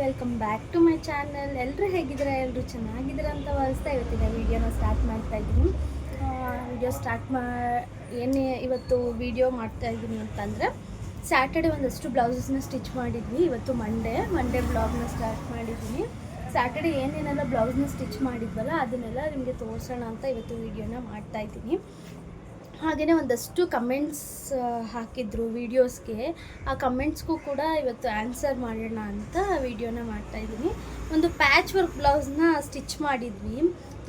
Welcome back to my channel. ಎಲ್ಲರೂ ಹೇಗಿದ್ದೀರಾ? ಎಲ್ಲರೂ ಚೆನ್ನಾಗಿದ್ದೀರಾ ಅಂತ ಭಾವಿಸ್ತಾ ಇವತ್ತಿನ ವೀಡಿಯೋನ ಸ್ಟಾರ್ಟ್ ಮಾಡ್ತಾಯಿದ್ದೀನಿ. ವಿಡಿಯೋ ಏನೇ ಇವತ್ತು ವಿಡಿಯೋ ಮಾಡ್ತಾಯಿದ್ದೀನಿ ಅಂತಂದರೆ, ಸ್ಯಾಟರ್ಡೆ ಒಂದಷ್ಟು ಬ್ಲೌಸಸ್ನ ಸ್ಟಿಚ್ ಮಾಡಿದ್ವಿ. ಇವತ್ತು ಮಂಡೇ ಬ್ಲಾಗ್ನ ಸ್ಟಾರ್ಟ್ ಮಾಡಿದ್ದೀನಿ. ಸ್ಯಾಟರ್ಡೆ ಏನೇನೆಲ್ಲ ಬ್ಲೌಸ್ನ ಸ್ಟಿಚ್ ಮಾಡಿದ್ವಲ್ಲ ಅದನ್ನೆಲ್ಲ ನಿಮಗೆ ತೋರಿಸೋಣ ಅಂತ ಇವತ್ತು ವೀಡಿಯೋನ ಮಾಡ್ತಾಯಿದ್ದೀನಿ. ಹಾಗೆಯೇ ಒಂದಷ್ಟು ಕಮೆಂಟ್ಸ್ ಹಾಕಿದ್ರು ವೀಡಿಯೋಸ್ಗೆ. ಆ ಕಮೆಂಟ್ಸ್ಗೂ ಕೂಡ ಇವತ್ತು ಆನ್ಸರ್ ಮಾಡೋಣ ಅಂತ ವೀಡಿಯೋನ ಮಾಡ್ತಾಯಿದ್ದೀನಿ. ಒಂದು ಪ್ಯಾಚ್ ವರ್ಕ್ ಬ್ಲೌಸ್ನ ಸ್ಟಿಚ್ ಮಾಡಿದ್ವಿ.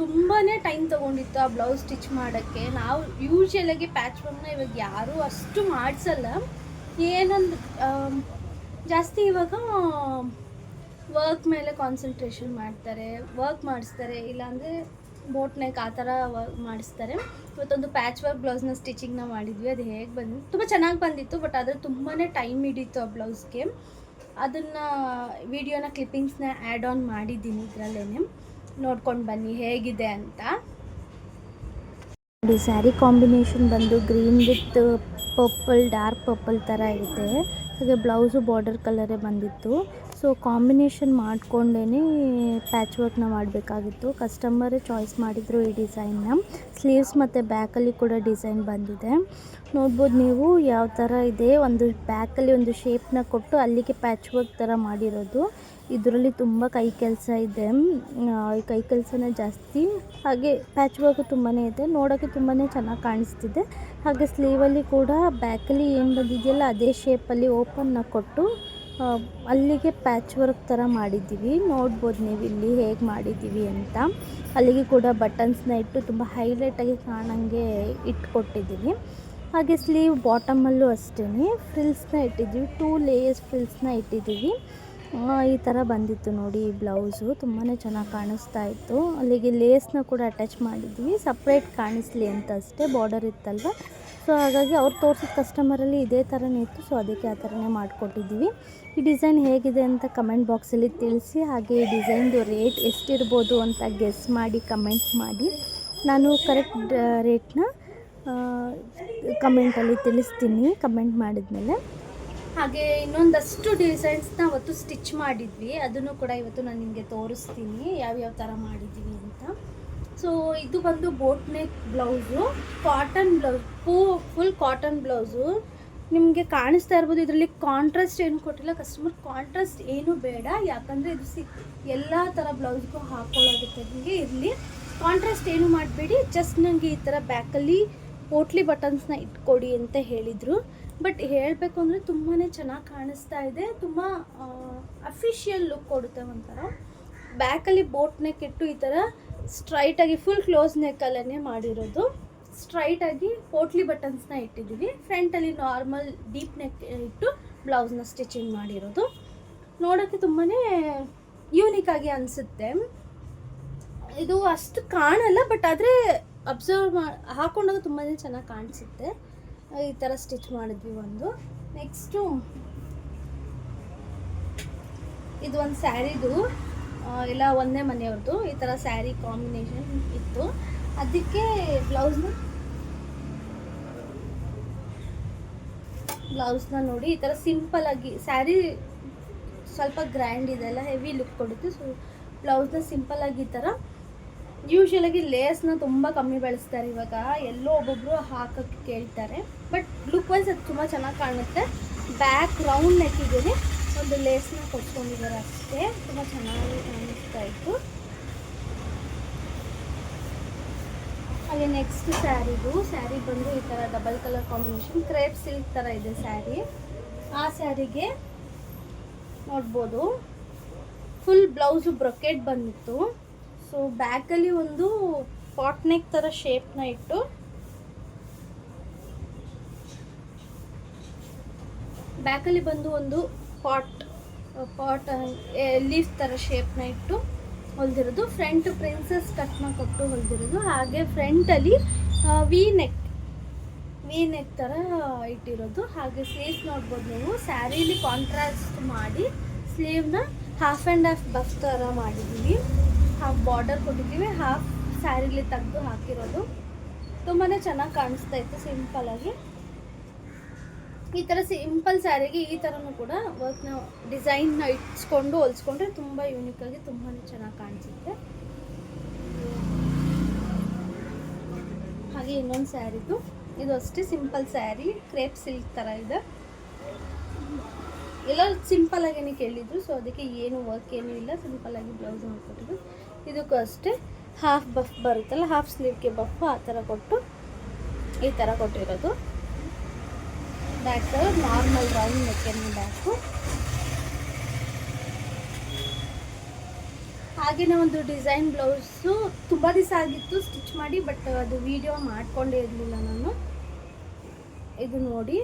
ತುಂಬಾ ಟೈಮ್ ತೊಗೊಂಡಿತ್ತು ಆ ಬ್ಲೌಸ್ ಸ್ಟಿಚ್ ಮಾಡೋಕ್ಕೆ. ನಾವು ಯೂಶ್ವಲಾಗಿ ಪ್ಯಾಚ್ ವರ್ಕ್ನ ಇವಾಗ ಯಾರೂ ಅಷ್ಟು ಮಾಡಿಸಲ್ಲ. ಏನಂದ್ರೆ ಜಾಸ್ತಿ ಇವಾಗ ವರ್ಕ್ ಮೇಲೆ ಕಾನ್ಸಂಟ್ರೇಷನ್ ಮಾಡ್ತಾರೆ, ವರ್ಕ್ ಮಾಡಿಸ್ತಾರೆ, ಇಲ್ಲಾಂದರೆ ಬೋಟ್ ನೆಕ್ ಆ ಥರ ವರ್ಕ್ ಮಾಡಿಸ್ತಾರೆ. ಇವತ್ತೊಂದು ಪ್ಯಾಚ್ ವರ್ಕ್ ಬ್ಲೌಸ್ನ ಸ್ಟಿಚಿಂಗ್ನ ಮಾಡಿದ್ವಿ. ಅದು ಹೇಗೆ ಬಂದಿತ್ತು, ತುಂಬ ಚೆನ್ನಾಗಿ ಬಂದಿತ್ತು. ಬಟ್ ಆದರೆ ತುಂಬಾ ಟೈಮ್ ಹಿಡಿತು ಆ ಬ್ಲೌಸ್ಗೆ. ಅದನ್ನು ವಿಡಿಯೋನ ಕ್ಲಿಪ್ಪಿಂಗ್ಸ್ನ ಆ್ಯಡ್ ಆನ್ ಮಾಡಿದ್ದೀನಿ. ಇದರಲ್ಲೇ ನೋಡ್ಕೊಂಡು ಬನ್ನಿ ಹೇಗಿದೆ ಅಂತ. ನೋಡಿ, ಸ್ಯಾರಿ ಕಾಂಬಿನೇಷನ್ ಬಂದು green with purple, dark purple ಥರ ಇದೆ. ಹಾಗೆ ಬ್ಲೌಸು ಬಾರ್ಡರ್ ಕಲರೇ ಬಂದಿತ್ತು. ಸೊ ಕಾಂಬಿನೇಷನ್ ಮಾಡಿಕೊಂಡೇ ಪ್ಯಾಚ್ ವರ್ಕ್ನ ಮಾಡಬೇಕಾಗಿತ್ತು. ಕಸ್ಟಮರೇ ಚಾಯ್ಸ್ ಮಾಡಿದರು ಈ ಡಿಸೈನ್ನ. ಸ್ಲೀವ್ಸ್ ಮತ್ತು ಬ್ಯಾಕಲ್ಲಿ ಕೂಡ ಡಿಸೈನ್ ಬಂದಿದೆ. ನೋಡ್ಬೋದು ನೀವು ಯಾವ ಥರ ಇದೆ. ಒಂದು ಬ್ಯಾಕಲ್ಲಿ ಒಂದು ಶೇಪ್ನ ಕೊಟ್ಟು ಅಲ್ಲಿಗೆ ಪ್ಯಾಚ್ ವರ್ಕ್ ಥರ ಮಾಡಿರೋದು. ಇದರಲ್ಲಿ ತುಂಬ ಕೈ ಕೆಲಸ ಇದೆ, ಕೈ ಕೆಲಸನೇ ಜಾಸ್ತಿ. ಹಾಗೆ ಪ್ಯಾಚ್ ವರ್ಕು ತುಂಬಾ ಇದೆ, ನೋಡೋಕ್ಕೆ ತುಂಬಾ ಚೆನ್ನಾಗಿ ಕಾಣಿಸ್ತಿದೆ. ಹಾಗೆ ಸ್ಲೀವಲ್ಲಿ ಕೂಡ ಬ್ಯಾಕಲ್ಲಿ ಏನು ಬಂದಿದೆಯಲ್ಲ ಅದೇ ಶೇಪಲ್ಲಿ ಓಪನ್ನ ಕೊಟ್ಟು ಅಲ್ಲಿಗೆ ಪ್ಯಾಚ್ ವರ್ಕ್ ಥರ ಮಾಡಿದ್ದೀವಿ. ನೋಡ್ಬೋದು ನೀವು ಇಲ್ಲಿ ಹೇಗೆ ಮಾಡಿದ್ದೀವಿ ಅಂತ. ಅಲ್ಲಿಗೆ ಕೂಡ ಬಟನ್ಸ್ನ ಇಟ್ಟು ತುಂಬ ಹೈಲೈಟಾಗಿ ಕಾಣಂಗೆ ಇಟ್ಕೊಟ್ಟಿದ್ದೀವಿ. ಹಾಗೆ ಸ್ಲೀವ್ ಬಾಟಮಲ್ಲೂ ಅಷ್ಟೇ ಫ್ರಿಲ್ಸ್ನ ಇಟ್ಟಿದ್ದೀವಿ. 2 ಲೇಯರ್ಸ್ ಫ್ರಿಲ್ಸ್ನ ಇಟ್ಟಿದ್ದೀವಿ. ಈ ಥರ ಬಂದಿತ್ತು ನೋಡಿ ಈ ಬ್ಲೌಸು. ತುಂಬಾ ಚೆನ್ನಾಗಿ ಕಾಣಿಸ್ತಾ ಇತ್ತು. ಅಲ್ಲಿಗೆ ಲೇಸ್ನ ಕೂಡ ಅಟ್ಯಾಚ್ ಮಾಡಿದ್ವಿ, ಸಪ್ರೇಟ್ ಕಾಣಿಸ್ಲಿ ಅಂತ ಅಷ್ಟೇ. ಬಾರ್ಡರ್ ಇತ್ತಲ್ವ, ಸೊ ಹಾಗಾಗಿ ಅವ್ರು ತೋರಿಸಿದ ಕಸ್ಟಮರಲ್ಲಿ ಇದೇ ಥರನೇ ಇತ್ತು. ಸೊ ಅದಕ್ಕೆ ಆ ಥರನೇ ಮಾಡಿಕೊಟ್ಟಿದ್ದೀವಿ. ಈ ಡಿಸೈನ್ ಹೇಗಿದೆ ಅಂತ ಕಮೆಂಟ್ ಬಾಕ್ಸಲ್ಲಿ ತಿಳಿಸಿ. ಹಾಗೆ ಈ ಡಿಸೈನ್ದು ರೇಟ್ ಎಷ್ಟಿರ್ಬೋದು ಅಂತ ಗೆಸ್ ಮಾಡಿ ಕಮೆಂಟ್ ಮಾಡಿ. ನಾನು ಕರೆಕ್ಟ್ ರೇಟ್ನ ಕಮೆಂಟಲ್ಲಿ ತಿಳಿಸ್ತೀನಿ ಕಮೆಂಟ್ ಮಾಡಿದ್ಮೇಲೆ. ಹಾಗೆ ಇನ್ನೊಂದಷ್ಟು ಡಿಸೈನ್ಸ್ನ ಅವತ್ತು ಸ್ಟಿಚ್ ಮಾಡಿದ್ವಿ. ಅದನ್ನು ಕೂಡ ಇವತ್ತು ನಾನು ನಿಮಗೆ ತೋರಿಸ್ತೀನಿ ಯಾವ್ಯಾವ ಥರ ಮಾಡಿದ್ದೀವಿ ಅಂತ. ಸೊ ಇದು ಬಂದು boat neck blouse, cotton blouse, full cotton blouse. ನಿಮಗೆ ಕಾಣಿಸ್ತಾ ಇರ್ಬೋದು, ಇದರಲ್ಲಿ ಕಾಂಟ್ರಾಸ್ಟ್ ಏನು ಕೊಟ್ಟಿಲ್ಲ. ಕಸ್ಟಮರ್ ಕಾಂಟ್ರಾಸ್ಟ್ ಏನೂ ಬೇಡ, ಯಾಕಂದರೆ ಇದು ಎಲ್ಲ ಥರ ಬ್ಲೌಸ್ಗೂ ಹಾಕೊಳ್ಳೋದಕ್ಕೆ ನಿಮಗೆ ಇರಲಿ, ಕಾಂಟ್ರಾಸ್ಟ್ ಏನು ಮಾಡಬೇಡಿ, ಜಸ್ಟ್ ನನಗೆ ಈ ಥರ ಬ್ಯಾಕಲ್ಲಿ ಪೋಟ್ಲಿ ಬಟನ್ಸ್ನ ಇಟ್ಕೊಡಿ ಅಂತ ಹೇಳಿದರು. ಬಟ್ ಹೇಳಬೇಕು ಅಂದರೆ ತುಂಬಾ ಚೆನ್ನಾಗಿ ಕಾಣಿಸ್ತಾ ಇದೆ. ತುಂಬ ಅಫಿಷಿಯಲ್ ಲುಕ್ ಕೊಡುತ್ತೆ ಒಂಥರ. ಬ್ಯಾಕಲ್ಲಿ ಬೋಟ್ ನೆಕ್ ಇಟ್ಟು ಈ ಥರ ಸ್ಟ್ರೈಟಾಗಿ ಫುಲ್ ಕ್ಲೋಸ್ ನೆಕ್ಕಲ್ಲೇ ಮಾಡಿರೋದು. ಸ್ಟ್ರೈಟಾಗಿ ಪೋಟ್ಲಿ ಬಟನ್ಸ್ನ ಇಟ್ಟಿದ್ದೀವಿ. ಫ್ರಂಟಲ್ಲಿ ನಾರ್ಮಲ್ ಡೀಪ್ ನೆಕ್ ಇಟ್ಟು ಬ್ಲೌಸ್ನ ಸ್ಟಿಚಿಂಗ್ ಮಾಡಿರೋದು. ನೋಡೋಕ್ಕೆ ತುಂಬಾ ಯೂನಿಕಾಗಿ ಅನಿಸುತ್ತೆ. ಇದು ಅಷ್ಟು ಕಾಣಲ್ಲ, ಬಟ್ ಆದರೆ ಅಬ್ಸರ್ವ್ ಹಾಕೊಂಡಾಗ ತುಂಬಾ ಚೆನ್ನಾಗಿ ಕಾಣಿಸುತ್ತೆ. ಈ ಥರ ಸ್ಟಿಚ್ ಮಾಡಿದ್ವಿ ಒಂದು. ನೆಕ್ಸ್ಟು ಇದು ಒಂದು ಸ್ಯಾರಿದು, ಎಲ್ಲ ಒಂದೇ ಮನೆಯವ್ರದ್ದು. ಈ ಥರ ಸ್ಯಾರಿ ಕಾಂಬಿನೇಷನ್ ಇತ್ತು. ಅದಕ್ಕೆ ಬ್ಲೌಸ್ನ ನೋಡಿ ಈ ಥರ ಸಿಂಪಲಾಗಿ, ಸ್ಯಾರಿ ಸ್ವಲ್ಪ ಗ್ರ್ಯಾಂಡ್ ಇದೆಲ್ಲ ಹೆವಿ ಲುಕ್ ಕೊಡುತ್ತೆ. ಸೊ ಬ್ಲೌಸ್ನ ಸಿಂಪಲಾಗಿ ಈ ಥರ, ಯೂಶ್ವಲಾಗಿ ಲೇಸ್ನ ತುಂಬ ಕಮ್ಮಿ ಬಳಸ್ತಾರೆ ಇವಾಗ, ಎಲ್ಲೋ ಒಬ್ಬೊಬ್ಬರು ಹಾಕೋಕ್ಕೆ ಕೇಳ್ತಾರೆ. ಬಟ್ ಲುಕ್ ವೈಸ್ ಅದು ತುಂಬ ಚೆನ್ನಾಗಿ ಕಾಣುತ್ತೆ. ಬ್ಯಾಕ್ ರೌಂಡ್ ನೆಕ್ಕಿದ್ದೀನಿ, ಒಂದು ಲೇಸ್ನ ಕೊಟ್ಕೊಂಡಿದ್ದಾರೆ ಅಷ್ಟೇ. ತುಂಬ ಚೆನ್ನಾಗಿ ಕಾಣಿಸ್ತಾ ಇತ್ತು. ಹಾಗೆ ನೆಕ್ಸ್ಟ್ ಸ್ಯಾರಿ ಬಂದು ಈ ಥರ double colour combination, crepe silk ಥರ ಇದೆ ಸ್ಯಾರಿ. ಆ ಸ್ಯಾರಿಗೆ ನೋಡ್ಬೋದು ಫುಲ್ ಬ್ಲೌಸು ಬ್ರೊಕೆಟ್ ಬಂದಿತ್ತು. ಸೊ ಬ್ಯಾಕಲ್ಲಿ ಒಂದು ಪಾಟ್ ನೆಕ್ ಥರ ಶೇಪ್ನ ಇಟ್ಟು, ಬ್ಯಾಕಲ್ಲಿ ಬಂದು ಒಂದು ಪಾಟ್ ಲೀಫ್ ಥರ ಶೇಪ್ನ ಇಟ್ಟು ಹೊಲ್ದಿರೋದು. ಫ್ರಂಟ್ ಪ್ರಿನ್ಸಸ್ ಕಟ್ನ ಕೊಟ್ಟು ಹೊಲ್ದಿರೋದು. ಹಾಗೆ ಫ್ರಂಟಲ್ಲಿ ವಿ ನೆಕ್ ಥರ ಇಟ್ಟಿರೋದು. ಹಾಗೆ ಸ್ಲೀವ್ಸ್ ನೋಡ್ಬೋದು ನೀವು. ಸ್ಯಾರಿಲಿ ಕಾಂಟ್ರಾಸ್ಟ್ ಮಾಡಿ ಸ್ಲೀವ್ನ ಹಾಫ್ ಆ್ಯಂಡ್ ಹಾಫ್ ಬಫ್ ಥರ ಮಾಡಿದ್ದೀವಿ. ಹಾಫ್ ಬಾರ್ಡರ್ ಕೊಟ್ಟಿದ್ದೀವಿ, ಹಾಫ್ ಸ್ಯಾರಿಲಿ ತೆಗೆದು ಹಾಕಿರೋದು. ತುಂಬಾ ಚೆನ್ನಾಗಿ ಕಾಣಿಸ್ತಾ ಇತ್ತು ಸಿಂಪಲಾಗಿ. ಈ ಥರ ಸಿಂಪಲ್ ಸ್ಯಾರಿಗೆ ಈ ಥರನೂ ಕೂಡ ವರ್ಕ್ನ ಡಿಸೈನ್ನ ಇಟ್ಸ್ಕೊಂಡು ಹೊಲ್ಸ್ಕೊಂಡ್ರೆ ತುಂಬ ಯೂನಿಕಾಗಿ ತುಂಬಾ ಚೆನ್ನಾಗಿ ಕಾಣಿಸುತ್ತೆ. ಹಾಗೆ ಇನ್ನೊಂದು ಸ್ಯಾರಿದು, ಇದು ಅಷ್ಟೇ ಸಿಂಪಲ್ ಸ್ಯಾರಿ, ಕ್ರೇಪ್ ಸಿಲ್ಕ್ ಥರ ಇದೆ. ಎಲ್ಲ ಸಿಂಪಲ್ಲಾಗೇ ಕೇಳಿದ್ರು, ಸೊ ಅದಕ್ಕೆ ಏನು ವರ್ಕ್ ಏನೂ ಇಲ್ಲ, ಸಿಂಪಲ್ಲಾಗಿ ಬ್ಲೌಸ್ ಮಾಡ್ಕೊಟ್ಟಿದ್ದು. ಇದಕ್ಕೂ ಅಷ್ಟೇ ಹಾಫ್ ಬಫ್ ಬರುತ್ತಲ್ಲ, ಹಾಫ್ ಸ್ಲೀವ್ಗೆ ಬಫ್ ಆ ಥರ ಕೊಟ್ಟು ಈ ಥರ ಕೊಟ್ಟಿರೋದು. ಬ್ಯಾಕ್ ನಾರ್ಮಲ್ ರೌಂಡ್ ನೆಕ್ಕಿನ ಬ್ಯಾಕು. ಹಾಗೆಯೇ ಒಂದು ಡಿಸೈನ್ ಬ್ಲೌಸು ತುಂಬ ದಿವಸ ಆಗಿತ್ತು ಸ್ಟಿಚ್ ಮಾಡಿ, ಬಟ್ ಅದು ವಿಡಿಯೋ ಮಾಡಿಕೊಂಡೇ ಇರಲಿಲ್ಲ ನಾನು. ಇದು ನೋಡಿ,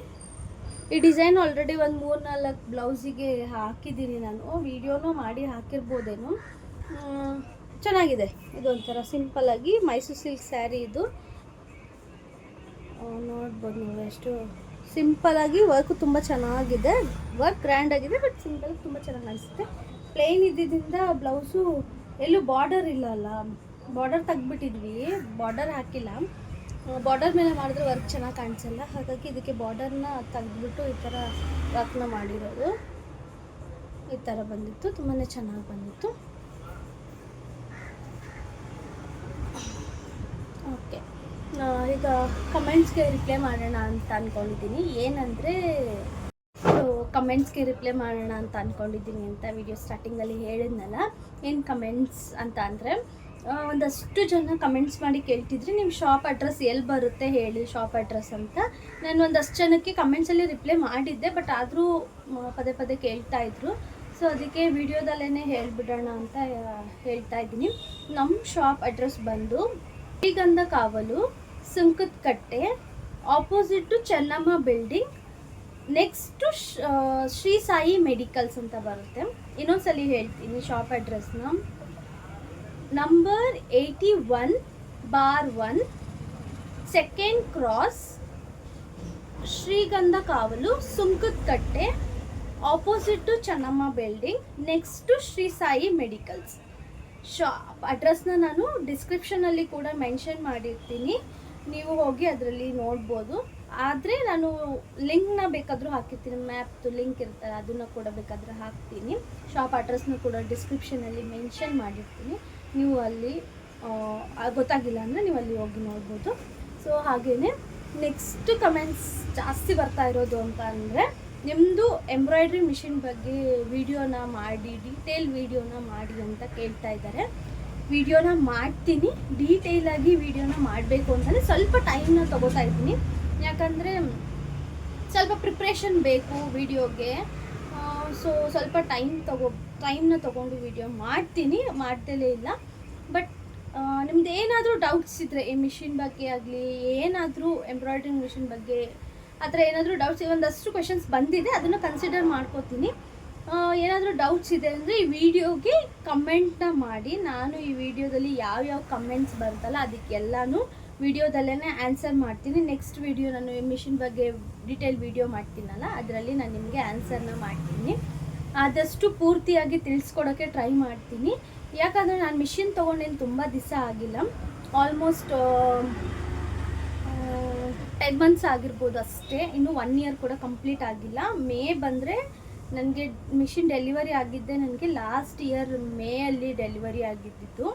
ಈ ಡಿಸೈನ್ ಆಲ್ರೆಡಿ ಒಂದು 3-4 ಬ್ಲೌಸಿಗೆ ಹಾಕಿದ್ದೀನಿ ನಾನು, ವಿಡಿಯೋನೂ ಮಾಡಿ ಹಾಕಿರ್ಬೋದೇನು. ಚೆನ್ನಾಗಿದೆ. ಇದು ಒಂಥರ ಸಿಂಪಲ್ಲಾಗಿ ಮೈಸೂರು ಸಿಲ್ಕ್ ಸ್ಯಾರಿ ಇದು. ನೋಡ್ಬೋದು ನೀವು ಎಷ್ಟು ಸಿಂಪಲ್ಲಾಗಿ ವರ್ಕು ತುಂಬ ಚೆನ್ನಾಗಿದೆ. ವರ್ಕ್ ಗ್ರ್ಯಾಂಡ್ ಆಗಿದೆ, ಬಟ್ ಸಿಂಪಲ್ ತುಂಬ ಚೆನ್ನಾಗಿ ಅನಿಸುತ್ತೆ. ಪ್ಲೇನ್ ಇದ್ದಿದ್ದರಿಂದ ಬ್ಲೌಸು ಎಲ್ಲೂ ಬಾರ್ಡರ್ ಇಲ್ಲ ಅಲ್ಲ, ಬಾರ್ಡರ್ ತೆಗ್ದುಬಿಟ್ಟಿದ್ವಿ, ಬಾರ್ಡರ್ ಹಾಕಿಲ್ಲ. ಬಾರ್ಡರ್ ಮೇಲೆ ಮಾಡಿದ್ರೆ ವರ್ಕ್ ಚೆನ್ನಾಗಿ ಕಾಣಿಸಲ್ಲ, ಹಾಗಾಗಿ ಇದಕ್ಕೆ ಬಾರ್ಡರ್ನ ತೆಗೆದ್ಬಿಟ್ಟು ಈ ಥರ ವರ್ಕ್ನ ಮಾಡಿರೋದು. ಈ ಥರ ಬಂದಿತ್ತು, ತುಂಬಾ ಚೆನ್ನಾಗಿ ಬಂದಿತ್ತು. ಓಕೆ, ಈಗ ಕಮೆಂಟ್ಸ್ಗೆ ರಿಪ್ಲೈ ಮಾಡೋಣ ಅಂತ ಅಂದ್ಕೊಂಡಿದ್ದೀನಿ. ಏನಂದರೆ ಕಮೆಂಟ್ಸ್ಗೆ ರಿಪ್ಲೈ ಮಾಡೋಣ ಅಂತ ಅಂದ್ಕೊಂಡಿದ್ದೀನಿ ಅಂತ ವಿಡಿಯೋ ಸ್ಟಾರ್ಟಿಂಗಲ್ಲಿ ಹೇಳಿದ್ನಲ್ಲ. ಏನು ಕಮೆಂಟ್ಸ್ ಅಂತ ಅಂದರೆ, ಒಂದಷ್ಟು ಜನ ಕಮೆಂಟ್ಸ್ ಮಾಡಿ ಕೇಳ್ತಿದ್ರಿ, ನಿಮ್ಮ ಶಾಪ್ ಅಡ್ರೆಸ್ ಎಲ್ಲಿ ಬರುತ್ತೆ ಹೇಳಿ ಶಾಪ್ ಅಡ್ರೆಸ್ ಅಂತ. ನಾನು ಒಂದಷ್ಟು ಜನಕ್ಕೆ ಕಮೆಂಟ್ಸಲ್ಲಿ ರಿಪ್ಲೈ ಮಾಡಿದ್ದೆ, ಬಟ್ ಆದರೂ ಪದೇ ಪದೇ ಕೇಳ್ತಾಯಿದ್ರು. ಸೊ ಅದಕ್ಕೆ ವಿಡಿಯೋದಲ್ಲೇ ಹೇಳಿಬಿಡೋಣ ಅಂತ ಹೇಳ್ತಾ ಇದ್ದೀನಿ. ನಮ್ಮ ಶಾಪ್ ಅಡ್ರೆಸ್ ಬಂದು Srigandha Kaval, Sunkadakatte, opposite Chennamma building, next Sri Sai medicals ಅಂತ ಬರುತ್ತೆ. ಇನ್ನೊಂದ್ಸಲಿ ಹೇಳ್ತೀನಿ ಶಾಪ್ ಅಡ್ರೆಸ್ನ. Number 81/1 second cross, Srigandha Kaval, Sunkadakatte, opposite Chennamma building, next Sri Sai medicals. Shop ಅಡ್ರೆಸ್ನ ನಾನು ಡಿಸ್ಕ್ರಿಪ್ಷನಲ್ಲಿ ಕೂಡ ಮೆನ್ಷನ್ ಮಾಡಿರ್ತೀನಿ, ನೀವು ಹೋಗಿ ಅದರಲ್ಲಿ ನೋಡ್ಬೋದು. ಆದರೆ ನಾನು ಲಿಂಕ್ನ ಬೇಕಾದರೂ ಹಾಕಿರ್ತೀನಿ, ಮ್ಯಾಪ್ದು ಲಿಂಕ್ ಇರ್ತಾರೆ ಅದನ್ನು ಕೂಡ ಬೇಕಾದರೆ ಹಾಕ್ತೀನಿ. ಶಾಪ್ ಅಡ್ರೆಸ್ನ ಕೂಡ ಡಿಸ್ಕ್ರಿಪ್ಷನಲ್ಲಿ ಮೆನ್ಷನ್ ಮಾಡಿರ್ತೀನಿ, ನೀವು ಅಲ್ಲಿ ಗೊತ್ತಾಗಿಲ್ಲ ಅಂದರೆ ನೀವು ಅಲ್ಲಿ ಹೋಗಿ ನೋಡ್ಬೋದು. ಸೊ ಹಾಗೆಯೇ ನೆಕ್ಸ್ಟ್ ಕಮೆಂಟ್ಸ್ ಜಾಸ್ತಿ ಬರ್ತಾ ಇರೋದು ಅಂತ ಅಂದರೆ, ನಿಮ್ಮದು ಎಂಬ್ರಾಯ್ಡ್ರಿ ಮಿಷಿನ್ ಬಗ್ಗೆ ವಿಡಿಯೋನ ಮಾಡಿ, ಡೀಟೇಲ್ ವಿಡಿಯೋನ ಮಾಡಿ ಅಂತ ಕೇಳ್ತಾ ಇದ್ದಾರೆ. ವಿಡಿಯೋನ ಮಾಡ್ತೀನಿ, ಡೀಟೇಲಾಗಿ ವಿಡಿಯೋನ ಮಾಡಬೇಕು ಅಂತಲೇ ಸ್ವಲ್ಪ ಟೈಮ್ನ ತೊಗೋತಾ ಇದ್ದೀನಿ. ಯಾಕಂದರೆ ಸ್ವಲ್ಪ ಪ್ರಿಪ್ರೇಷನ್ ಬೇಕು ವಿಡಿಯೋಗೆ. ಸೊ ಸ್ವಲ್ಪ ಟೈಮ್ನ ತೊಗೊಂಡು ವಿಡಿಯೋ ಮಾಡ್ತೀನಿ, ಮಾಡ್ತಲೇ ಇಲ್ಲ. ಬಟ್ ನಿಮ್ದು ಏನಾದರೂ ಡೌಟ್ಸ್ ಇದ್ದರೆ ಈ ಮಿಷಿನ್ ಬಗ್ಗೆ ಆಗಲಿ, ಏನಾದರೂ ಎಂಬ್ರಾಯ್ಡ್ರಿಂಗ್ ಮಿಷಿನ್ ಬಗ್ಗೆ ಆ ಥರ ಏನಾದರೂ ಡೌಟ್ಸ್, ಒಂದಷ್ಟು ಕ್ವೆಶನ್ಸ್ ಬಂದಿದೆ, ಅದನ್ನು ಕನ್ಸಿಡರ್ ಮಾಡ್ಕೋತೀನಿ. ಏನಾದರೂ ಡೌಟ್ಸ್ ಇದೆ ಅಂದರೆ ಈ ವಿಡಿಯೋಗೆ ಕಮೆಂಟ್ನ ಮಾಡಿ, ನಾನು ಈ ವಿಡಿಯೋದಲ್ಲಿ ಯಾವ್ಯಾವ ಕಮೆಂಟ್ಸ್ ಬರುತ್ತಲ್ಲ ಅದಕ್ಕೆಲ್ಲನೂ ವಿಡಿಯೋದಲ್ಲೇ ಆನ್ಸರ್ ಮಾಡ್ತೀನಿ. ನೆಕ್ಸ್ಟ್ ವಿಡಿಯೋ ನಾನು ಮಿಷಿನ್ ಬಗ್ಗೆ ಡೀಟೇಲ್ ವಿಡಿಯೋ ಮಾಡ್ತೀನಲ್ಲ, ಅದರಲ್ಲಿ ನಾನು ನಿಮಗೆ ಆನ್ಸರ್ನ ಮಾಡ್ತೀನಿ. ಆದಷ್ಟು ಪೂರ್ತಿಯಾಗಿ ತಿಳಿಸ್ಕೊಡೋಕ್ಕೆ ಟ್ರೈ ಮಾಡ್ತೀನಿ. ಯಾಕಂದರೆ ನಾನು ಮಿಷಿನ್ ತೊಗೊಂಡೇನು ತುಂಬ ದಿವಸ ಆಗಿಲ್ಲ, ಆಲ್ಮೋಸ್ಟ್ 10 ಮಂತ್ಸ್ ಆಗಿರ್ಬೋದು ಅಷ್ಟೇ, ಇನ್ನೂ 1 ಇಯರ್ ಕೂಡ ಕಂಪ್ಲೀಟ್ ಆಗಿಲ್ಲ. ಮೇ ಬಂದರೆ ನನಗೆ ಮಿಷಿನ್ ಡೆಲಿವರಿ ಆಗಿದ್ದೆ, ನನಗೆ ಲಾಸ್ಟ್ ಇಯರ್ ಮೇಯಲ್ಲಿ ಡೆಲಿವರಿ ಆಗಿದ್ದಿತ್ತು.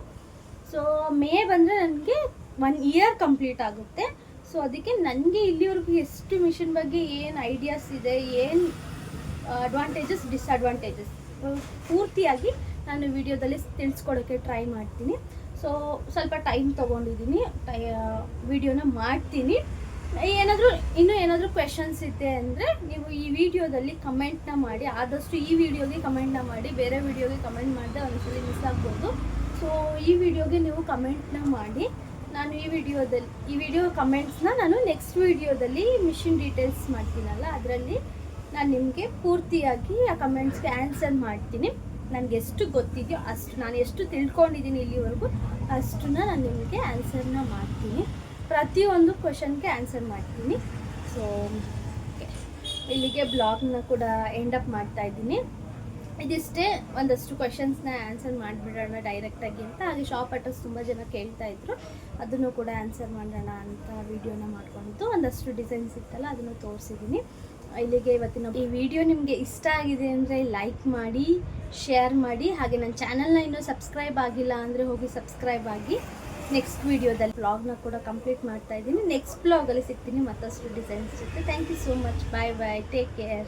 ಸೊ ಮೇ ಬಂದರೆ ನನಗೆ 1 ಇಯರ್ ಕಂಪ್ಲೀಟ್ ಆಗುತ್ತೆ. ಸೊ ಅದಕ್ಕೆ ನನಗೆ ಇಲ್ಲಿವರೆಗೂ ಎಷ್ಟು ಮಿಷಿನ್ ಬಗ್ಗೆ ಏನು ಐಡಿಯಾಸ್ ಇದೆ, ಏನು ಅಡ್ವಾಂಟೇಜಸ್ ಡಿಸ್ಅಡ್ವಾಂಟೇಜಸ್ ಪೂರ್ತಿಯಾಗಿ ನಾನು ವಿಡಿಯೋದಲ್ಲಿ ತಿಳಿಸ್ಕೊಡೋಕ್ಕೆ ಟ್ರೈ ಮಾಡ್ತೀನಿ. ಸೊ ಸ್ವಲ್ಪ ಟೈಮ್ ತೊಗೊಂಡಿದ್ದೀನಿ, ವಿಡಿಯೋನ ಮಾಡ್ತೀನಿ. ಇನ್ನೂ ಏನಾದರೂ ಕ್ವೆಶನ್ಸ್ ಇದೆ ಅಂದರೆ ನೀವು ಈ ವಿಡಿಯೋದಲ್ಲಿ ಕಮೆಂಟ್ನ ಮಾಡಿ. ಆದಷ್ಟು ಈ ವಿಡಿಯೋಗೆ ಕಮೆಂಟ್ನ ಮಾಡಿ, ಬೇರೆ ವಿಡಿಯೋಗೆ ಕಮೆಂಟ್ ಮಾಡಿದೆ ಒಂದ್ಸಲಿ ಮಿಸ್ ಆಗ್ಬೋದು. ಸೊ ಈ ವಿಡಿಯೋಗೆ ನೀವು ಕಮೆಂಟ್ನ ಮಾಡಿ, ನಾನು ಈ ವಿಡಿಯೋ ಕಮೆಂಟ್ಸ್ನ ನಾನು ನೆಕ್ಸ್ಟ್ ವಿಡಿಯೋದಲ್ಲಿ ಮಿಷಿನ್ ಡೀಟೇಲ್ಸ್ ಮಾಡ್ತೀನಲ್ಲ ಅದರಲ್ಲಿ ನಾನು ನಿಮಗೆ ಪೂರ್ತಿಯಾಗಿ ಆ ಕಮೆಂಟ್ಸ್ಗೆ ಆನ್ಸರ್ ಮಾಡ್ತೀನಿ. ನನಗೆ ಎಷ್ಟು ಗೊತ್ತಿದೆಯೋ ಅಷ್ಟು, ನಾನು ಎಷ್ಟು ತಿಳ್ಕೊಂಡಿದ್ದೀನಿ ಇಲ್ಲಿವರೆಗೂ ಅಷ್ಟನ್ನ ನಾನು ನಿಮಗೆ ಆನ್ಸರ್ನ ಮಾಡ್ತೀನಿ. ಪ್ರತಿಯೊಂದು ಕ್ವೆಶನ್ಗೆ ಆನ್ಸರ್ ಮಾಡ್ತೀನಿ. ಸೊ ಇಲ್ಲಿಗೆ ಬ್ಲಾಗ್ನ ಕೂಡ ಎಂಡಪ್ ಮಾಡ್ತಾಯಿದ್ದೀನಿ. ಇದಿಷ್ಟೇ, ಒಂದಷ್ಟು ಕ್ವೆಶನ್ಸ್ನ ಆನ್ಸರ್ ಮಾಡಿಬಿಡೋಣ ಡೈರೆಕ್ಟಾಗಿ ಅಂತ. ಹಾಗೆ ಶಾಪ್ ಅಡ್ರೆಸ್ ತುಂಬ ಜನ ಕೇಳ್ತಾಯಿದ್ರು, ಅದನ್ನು ಕೂಡ ಆನ್ಸರ್ ಮಾಡೋಣ ಅಂತ ವಿಡಿಯೋನ ಮಾಡ್ಕೊಂಡಿದ್ದು. ಒಂದಷ್ಟು ಡಿಸೈನ್ಸ್ ಇತ್ತಲ್ಲ ಅದನ್ನು ತೋರಿಸಿದ್ದೀನಿ. ಇಲ್ಲಿಗೆ ಇವತ್ತಿನ ಈ ವಿಡಿಯೋ ನಿಮಗೆ ಇಷ್ಟ ಆಗಿದೆ ಅಂದರೆ ಲೈಕ್ ಮಾಡಿ, ಶೇರ್ ಮಾಡಿ. ಹಾಗೆ ನನ್ನ ಚಾನಲ್ನ ಇನ್ನೂ ಸಬ್ಸ್ಕ್ರೈಬ್ ಆಗಿಲ್ಲ ಅಂದರೆ ಹೋಗಿ ಸಬ್ಸ್ಕ್ರೈಬ್ ಆಗಿ. ನೆಕ್ಸ್ಟ್ ವಿಡಿಯೋದಲ್ಲಿ ವ್ಲಾಗ್ನ ಕೂಡ ಕಂಪ್ಲೀಟ್ ಮಾಡ್ತಾ ಇದ್ದೀನಿ. ನೆಕ್ಸ್ಟ್ ವ್ಲಾಗಲ್ಲಿ ಸಿಗ್ತೀನಿ ಮತ್ತಷ್ಟು ಡಿಸೈನ್ಸ್ ಜೊತೆ. Thank you so much. Bye bye. Take care.